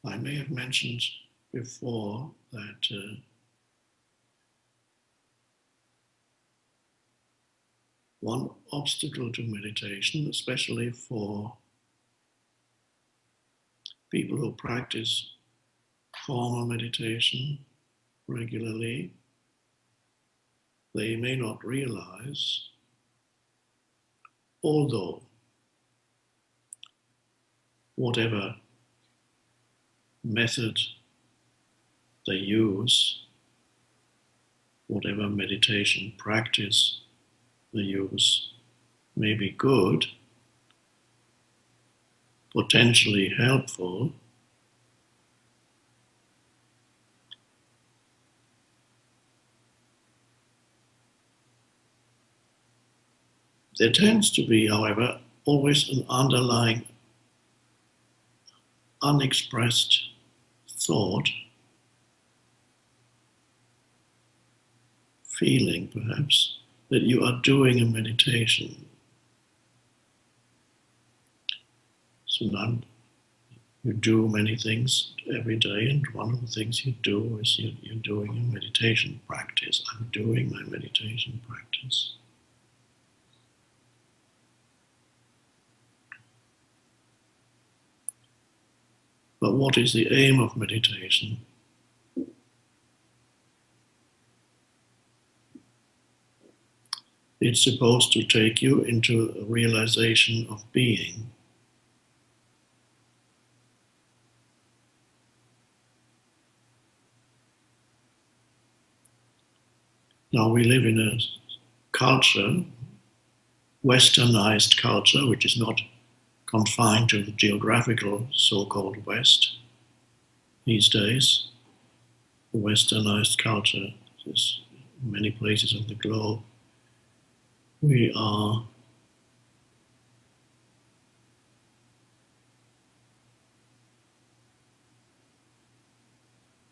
I may have mentioned before that one obstacle to meditation, especially for people who practice formal meditation regularly, they may not realize, although whatever method they use, whatever meditation practice they use may be good, potentially helpful, there tends to be, however, always an underlying unexpressed thought, feeling perhaps, that you are doing a meditation. Sometimes you do many things every day, and one of the things you do is you're doing a meditation practice. I'm doing my meditation practice. But what is the aim of meditation? It's supposed to take you into a realization of being. Now we live in a culture, westernized culture, which is not confined to the geographical so-called West these days. The westernized culture is in many places of the globe. We are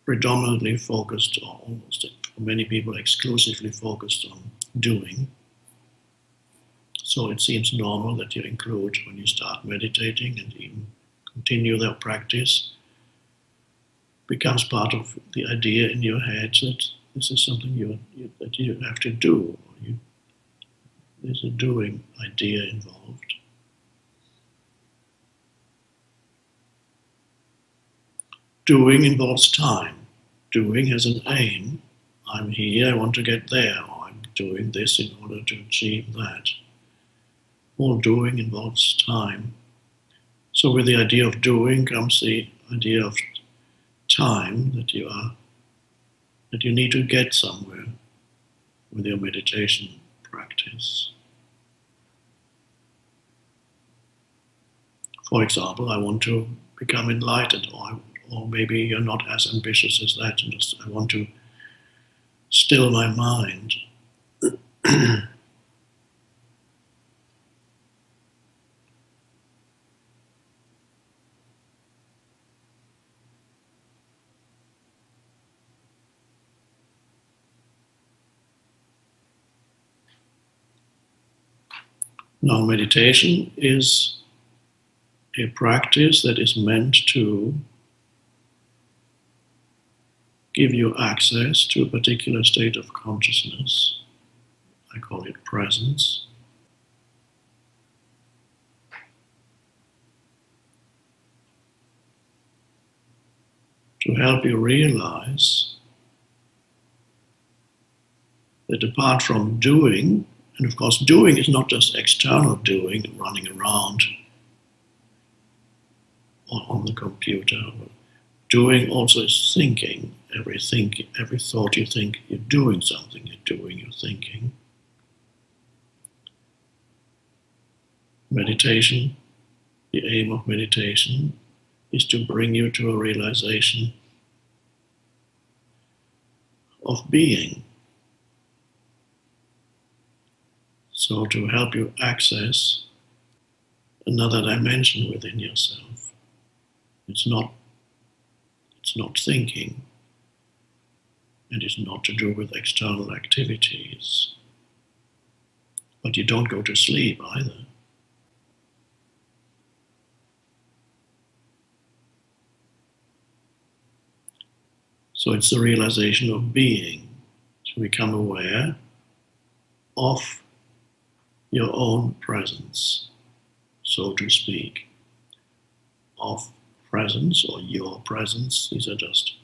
predominantly focused, or almost for many people exclusively focused on doing. So it seems normal that you include, when you start meditating and even continue that practice, becomes part of the idea in your head that this is something that you have to do. There's a doing idea involved. Doing involves time. Doing has an aim. I'm here, I want to get there, or I'm doing this in order to achieve that. All doing involves time. So with the idea of doing comes the idea of time, that you need to get somewhere with your meditation practice. For example, I want to become enlightened, or maybe you're not as ambitious as that, and just I want to still my mind. Now, meditation is a practice that is meant to give you access to a particular state of consciousness. I call it presence. To help you realize that apart from doing, and of course doing is not just external doing, running around or on the computer. Doing also is thinking. Every thought you think, you're doing something, you're doing your thinking. Meditation, the aim of meditation is to bring you to a realization of being. So to help you access another dimension within yourself. It's not thinking, and it's not to do with external activities. But you don't go to sleep either. So it's the realization of being, to become aware of your own presence, so to speak, of presence or your presence. These are just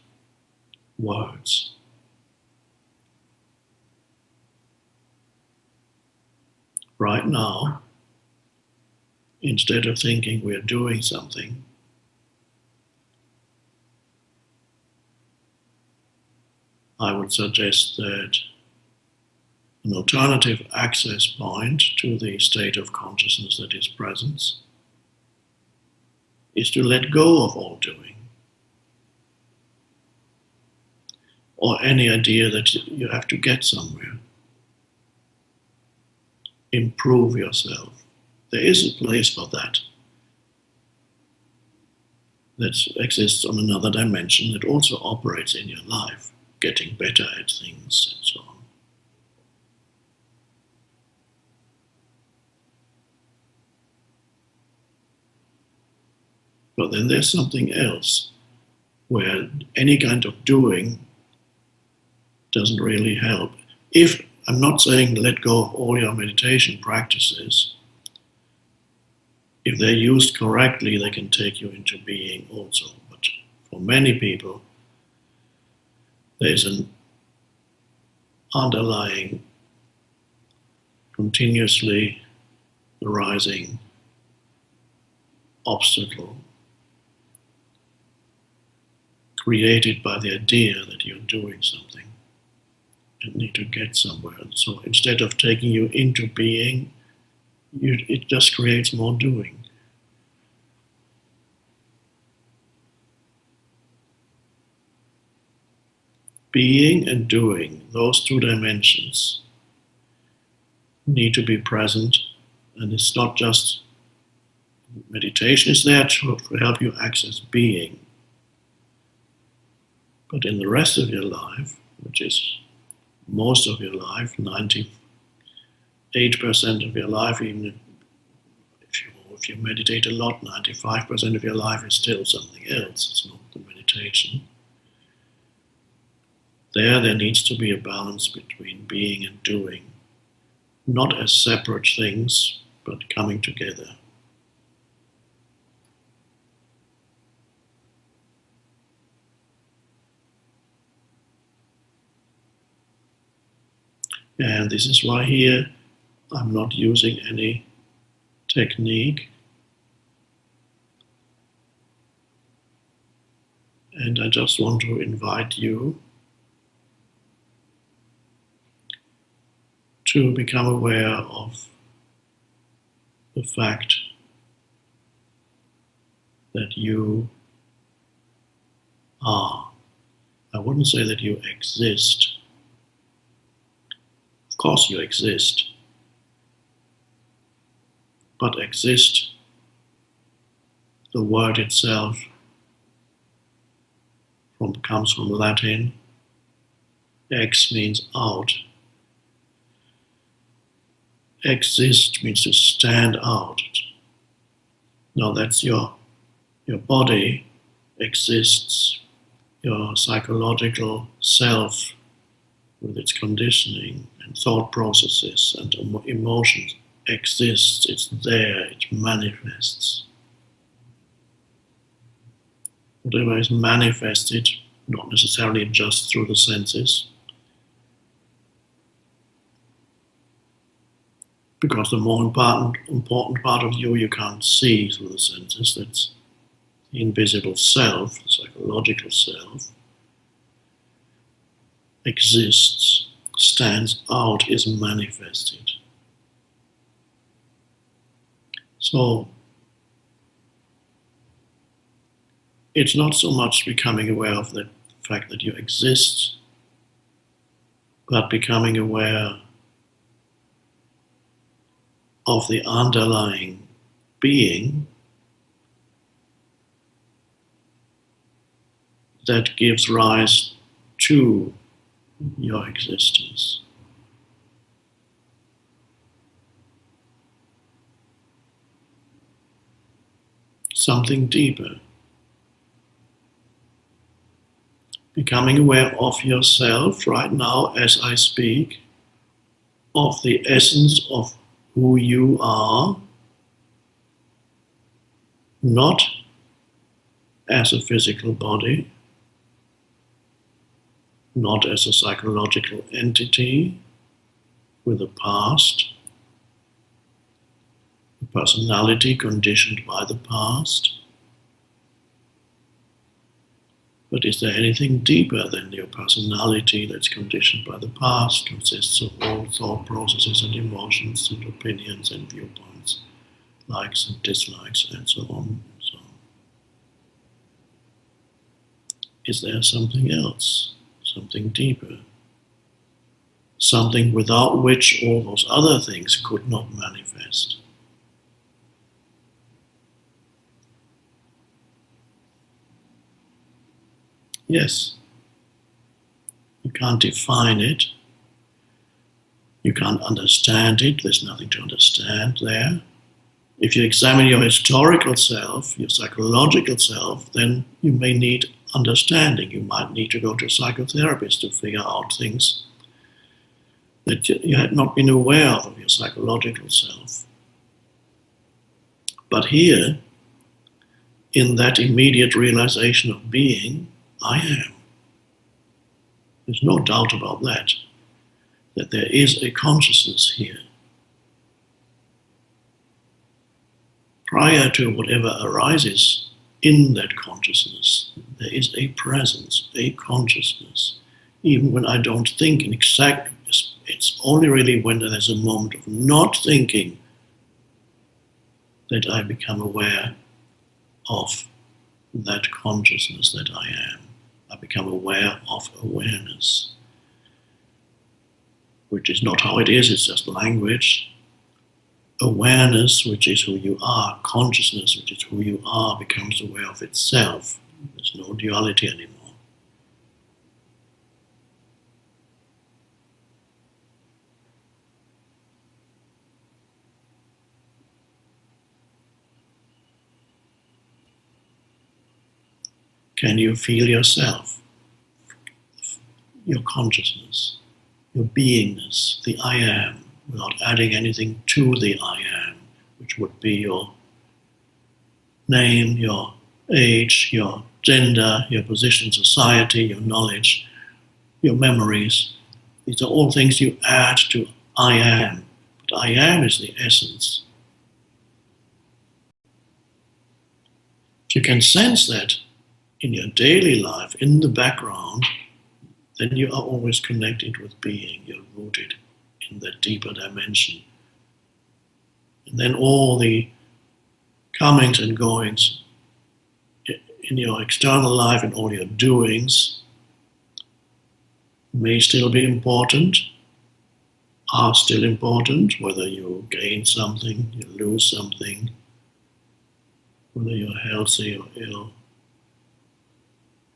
words. Right now, instead of thinking we're doing something, I would suggest that an alternative access point to the state of consciousness that is presence is to let go of all doing, or any idea that you have to get somewhere, improve yourself. There is a place for that exists on another dimension that also operates in your life, getting better at things and so on. But then there's something else where any kind of doing doesn't really help. If I'm not saying let go of all your meditation practices, if they're used correctly, they can take you into being also. But for many people, there's an underlying, continuously arising obstacle created by the idea that you're doing something and need to get somewhere. So instead of taking you into being, it just creates more doing. Being and doing, those two dimensions, need to be present, and it's not just meditation is there to help you access being, but in the rest of your life, which is most of your life, 98% of your life, even if you meditate a lot, 95% of your life is still something else. It's not the meditation. There needs to be a balance between being and doing, not as separate things, but coming together. And this is why here I'm not using any technique. And I just want to invite you to become aware of the fact that you are. I wouldn't say that you exist. Of course you exist. But exist, the word itself, comes from Latin. Ex means out. Exist means to stand out. Now that's your body exists, your psychological self with its conditioning and thought processes and emotions exists, it's there, it manifests. Whatever is manifested, not necessarily just through the senses, because the more important part of you can't see through the senses, that's the invisible self, the psychological self, exists, stands out, is manifested. So it's not so much becoming aware of the fact that you exist, but becoming aware of the underlying being that gives rise to your existence. Something deeper. becoming aware of yourself right now as I speak, of the essence of who you are, not as a physical body, not as a psychological entity with a past, a personality conditioned by the past. But is there anything deeper than your personality that's conditioned by the past, consists of all thought processes and emotions and opinions and viewpoints, likes and dislikes and so on and so on? Is there something else, something deeper, something without which all those other things could not manifest? Yes, you can't define it, you can't understand it, there's nothing to understand there. If you examine your historical self, your psychological self, then you may need understanding. You might need to go to a psychotherapist to figure out things that you had not been aware of your psychological self. But here, in that immediate realization of being, I am. There's no doubt about that there is a consciousness here. Prior to whatever arises in that consciousness, there is a presence, a consciousness. Even when I don't think in exact, it's only really when there's a moment of not thinking that I become aware of that consciousness that I am. I become aware of awareness, which is not how it is, it's just language. Awareness, which is who you are, consciousness, which is who you are, becomes aware of itself. There's no duality anymore. Can you feel yourself, your consciousness, your beingness, the I am, without adding anything to the I am, which would be your name, your age, your gender, your position in society, your knowledge, your memories? These are all things you add to I am. But I am is the essence. If you can sense that in your daily life, in the background, then you are always connected with being. You're rooted in that deeper dimension. And then all the comings and goings in your external life and all your doings may still be important, are still important, whether you gain something, you lose something, whether you're healthy or ill,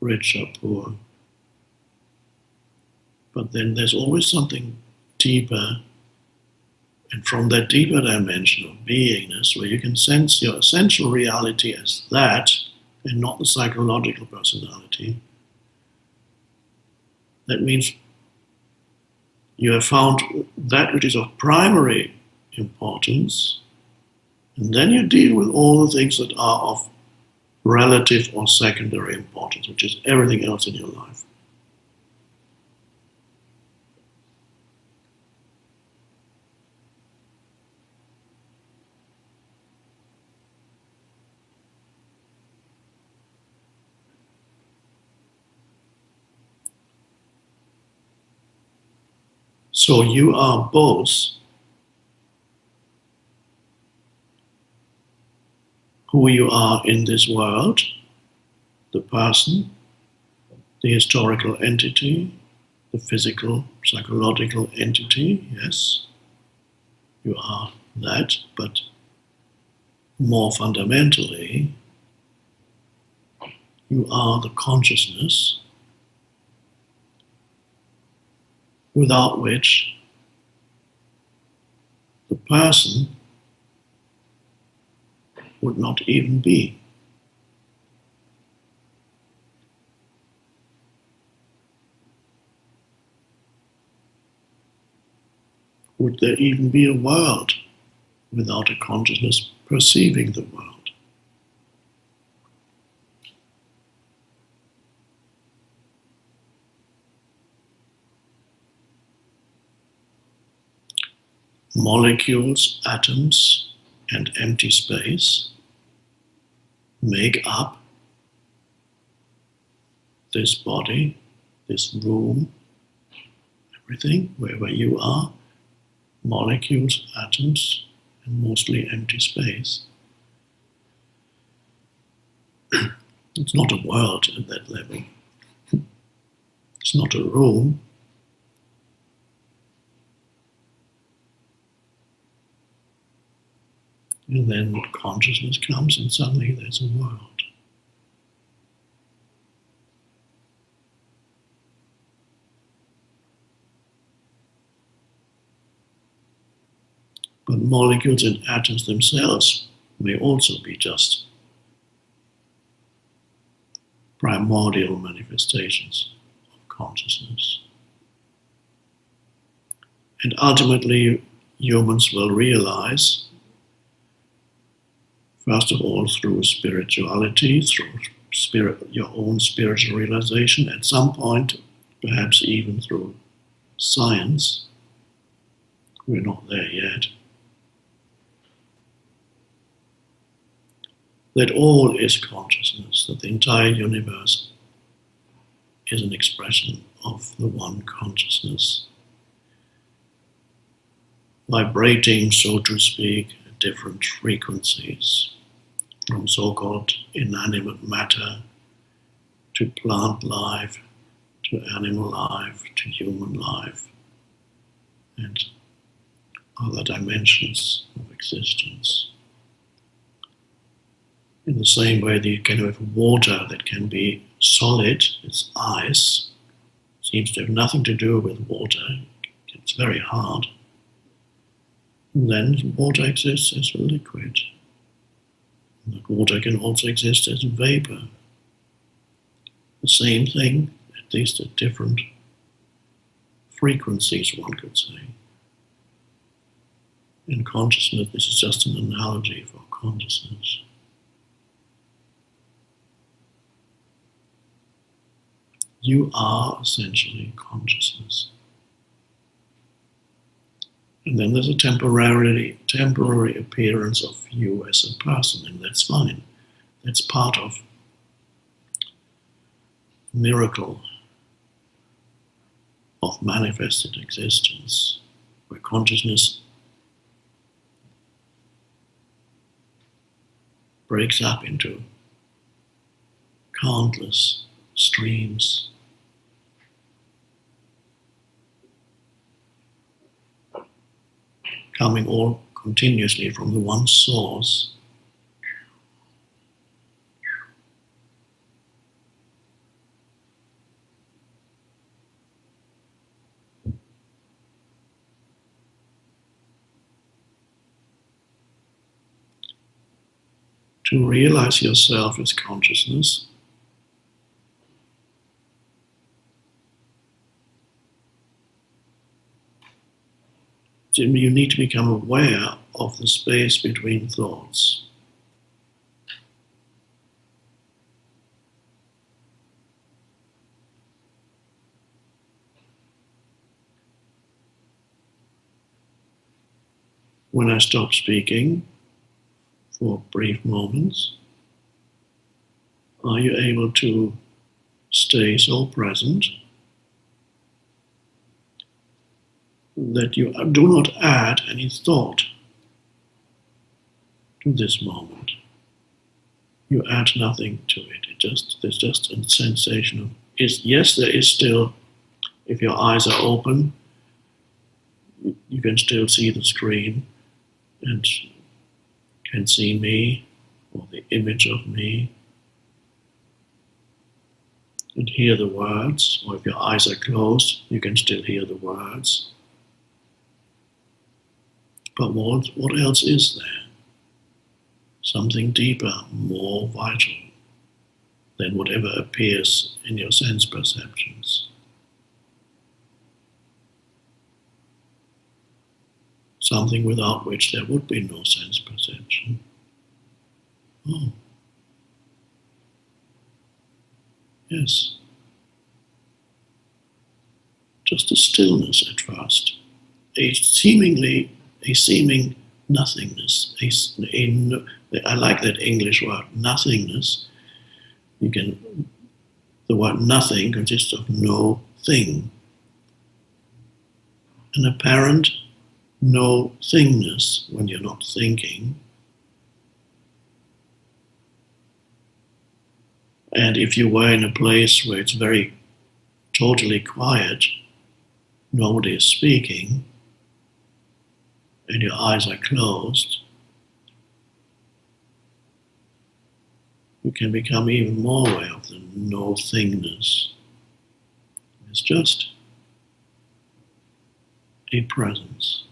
rich or poor. But then there's always something deeper, and from that deeper dimension of beingness, where you can sense your essential reality as that, and not the psychological personality, that means you have found that which is of primary importance, and then you deal with all the things that are of relative or secondary importance, which is everything else in your life. So you are both who you are in this world, the person, the historical entity, the physical, psychological entity, yes, you are that, but more fundamentally, you are the consciousness without which the person would not even be. Would there even be a world without a consciousness perceiving the world? Molecules, atoms, and empty space make up this body, this room, everything, wherever you are, molecules, atoms, and mostly empty space. It's not a world at that level. It's not a room. And then consciousness comes and suddenly there's a world. But molecules and atoms themselves may also be just primordial manifestations of consciousness. And ultimately, humans will realize, first of all, through spirituality, through your own spiritual realization, at some point, perhaps even through science. We're not there yet. That all is consciousness, that the entire universe is an expression of the one consciousness, vibrating, so to speak, at different frequencies, from so-called inanimate matter to plant life, to animal life, to human life, and other dimensions of existence. In the same way that you can have water that can be solid, it's ice, seems to have nothing to do with water, it's very hard. And then water exists as a liquid. And that water can also exist as vapor. The same thing, at least at different frequencies, one could say. In consciousness, this is just an analogy for consciousness. You are essentially consciousness. And then there's a temporary appearance of you as a person, and that's fine. That's part of the miracle of manifested existence, where consciousness breaks up into countless streams. Coming all continuously from the one source. To realize yourself as consciousness, you need to become aware of the space between thoughts. When I stop speaking for brief moments, are you able to stay so present that you do not add any thought to this moment? You add nothing to it. There's just a sensation of, yes, there is still, if your eyes are open, you can still see the screen and can see me or the image of me and hear the words, or if your eyes are closed, you can still hear the words. But what else is there? Something deeper, more vital than whatever appears in your sense perceptions. something without which there would be no sense perception. Oh, yes. Just a stillness at first, a seeming nothingness. I like that English word, nothingness. The word nothing consists of no thing. An apparent no thingness when you're not thinking. And if you were in a place where it's very totally quiet, nobody is speaking, and your eyes are closed, you can become even more aware of the no thingness. It's just a presence,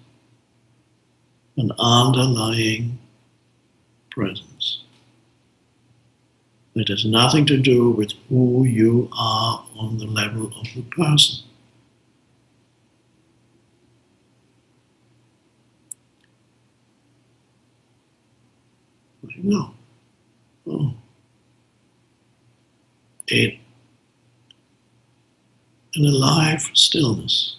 an underlying presence that has nothing to do with who you are on the level of the person. No. Oh. An alive stillness.